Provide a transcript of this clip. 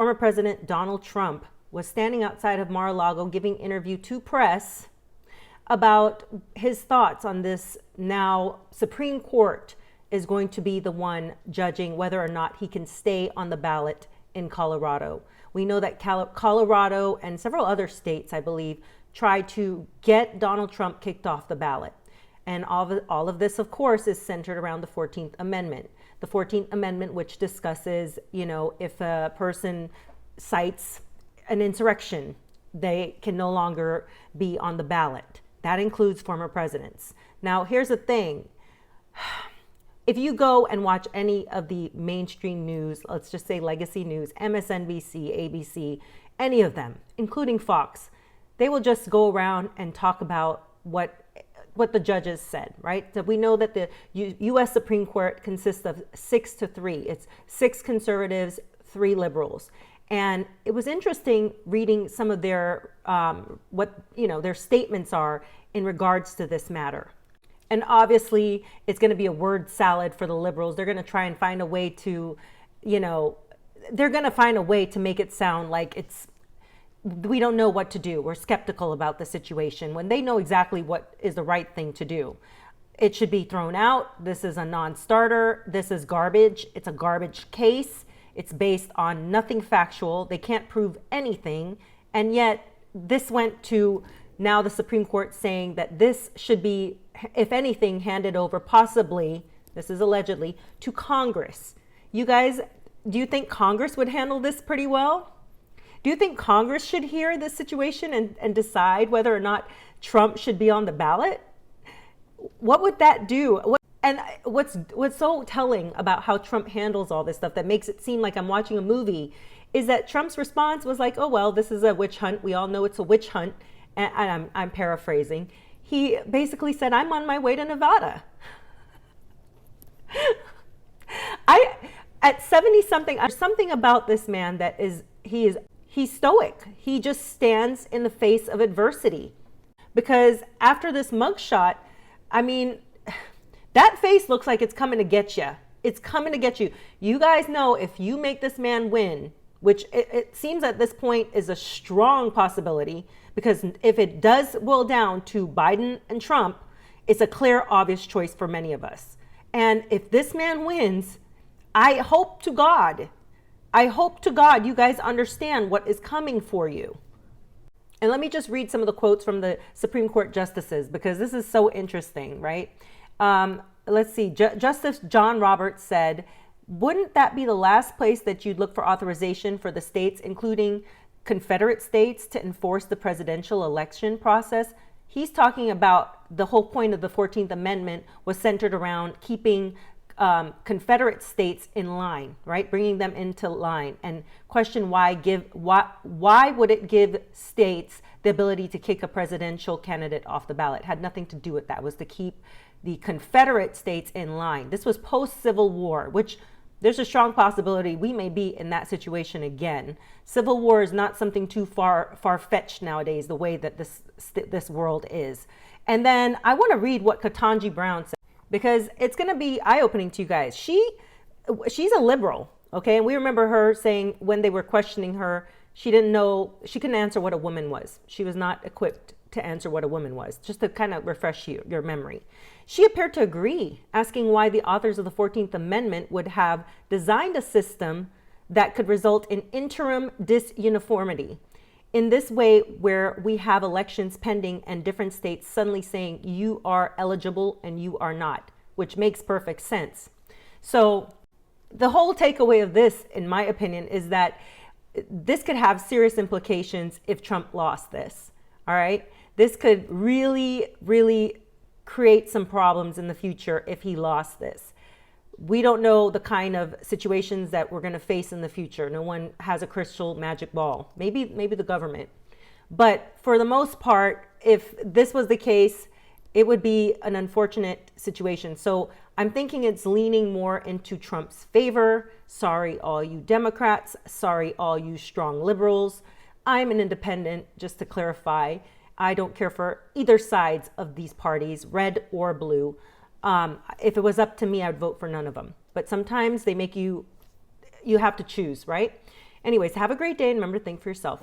Former President Donald Trump was standing outside of Mar-a-Lago giving interview to press about his thoughts on this. Now Supreme Court is going to be the one judging whether or not he can stay on the ballot in Colorado. We know that Colorado and several other states, I believe, tried to get Donald Trump kicked off the ballot. And all of this, of course, is centered around the 14th Amendment. The 14th Amendment, which discusses, if a person cites an insurrection, they can no longer be on the ballot. That includes former presidents. Now, here's the thing. If you go and watch any of the mainstream news, let's just say legacy news, MSNBC, ABC, any of them, including Fox, they will just go around and talk about what the judges said, right? So we know that the U.S. Supreme Court consists of 6-3. It's 6 conservatives, 3 liberals. And it was interesting reading some of their, their statements are in regards to this matter. And obviously, it's going to be a word salad for the liberals. They're going to try and find a way to, they're going to find a way to make it sound like we don't know what to do. We're skeptical about the situation when they know exactly what is the right thing to do. It should be thrown out. This is a non-starter. This is garbage. It's a garbage case. It's based on nothing factual. They can't prove anything. And yet this went to now the Supreme Court saying that this should be, if anything, handed over possibly, this is allegedly, to Congress. You guys, do you think Congress would handle this pretty well? Do you think Congress should hear this situation and decide whether or not Trump should be on the ballot? What would that do? And what's so telling about how Trump handles all this stuff that makes it seem like I'm watching a movie is that Trump's response was like, oh, well, this is a witch hunt. We all know it's a witch hunt. And I'm paraphrasing. He basically said, I'm on my way to Nevada. At 70 something, there's something about this man that he's stoic. He just stands in the face of adversity. Because after this mugshot, I mean, that face looks like it's coming to get you. It's coming to get you. You guys know if you make this man win, which it seems at this point is a strong possibility, because if it does boil down to Biden and Trump, it's a clear, obvious choice for many of us. And if this man wins, I hope to God you guys understand what is coming for you. And let me just read some of the quotes from the Supreme Court justices, because this is so interesting, right? Let's see. Justice John Roberts said, wouldn't that be the last place that you'd look for authorization for the states, including Confederate states, to enforce the presidential election process? He's talking about the whole point of the 14th Amendment was centered around keeping Confederate states in line, right? Bringing them into line, and question why would it give states the ability to kick a presidential candidate off the ballot? It had nothing to do with that. It was to keep the Confederate states in line. This was post-Civil War, which there's a strong possibility we may be in that situation again. Civil war is not something too far-fetched nowadays, the way that this world is. And then I want to read what Ketanji Brown said, because it's going to be eye-opening to you guys. She's a liberal, okay? And we remember her saying when they were questioning her, she couldn't answer what a woman was. She was not equipped to answer what a woman was, just to kind of refresh your memory. She appeared to agree, asking why the authors of the 14th Amendment would have designed a system that could result in interim disuniformity. In this way, where we have elections pending and different states suddenly saying you are eligible and you are not, which makes perfect sense. So the whole takeaway of this, in my opinion, is that this could have serious implications if Trump lost this. All right. This could really, really create some problems in the future if he lost this. We don't know the kind of situations that we're going to face in the future. No one has a crystal magic ball. Maybe the government. But for the most part, if this was the case, it would be an unfortunate situation. So I'm thinking it's leaning more into Trump's favor. Sorry, all you Democrats. Sorry, all you strong liberals. I'm an independent, just to clarify. I don't care for either sides of these parties, red or blue. If it was up to me, I'd vote for none of them. But sometimes they make you have to choose, right? Anyways, have a great day and remember to think for yourself.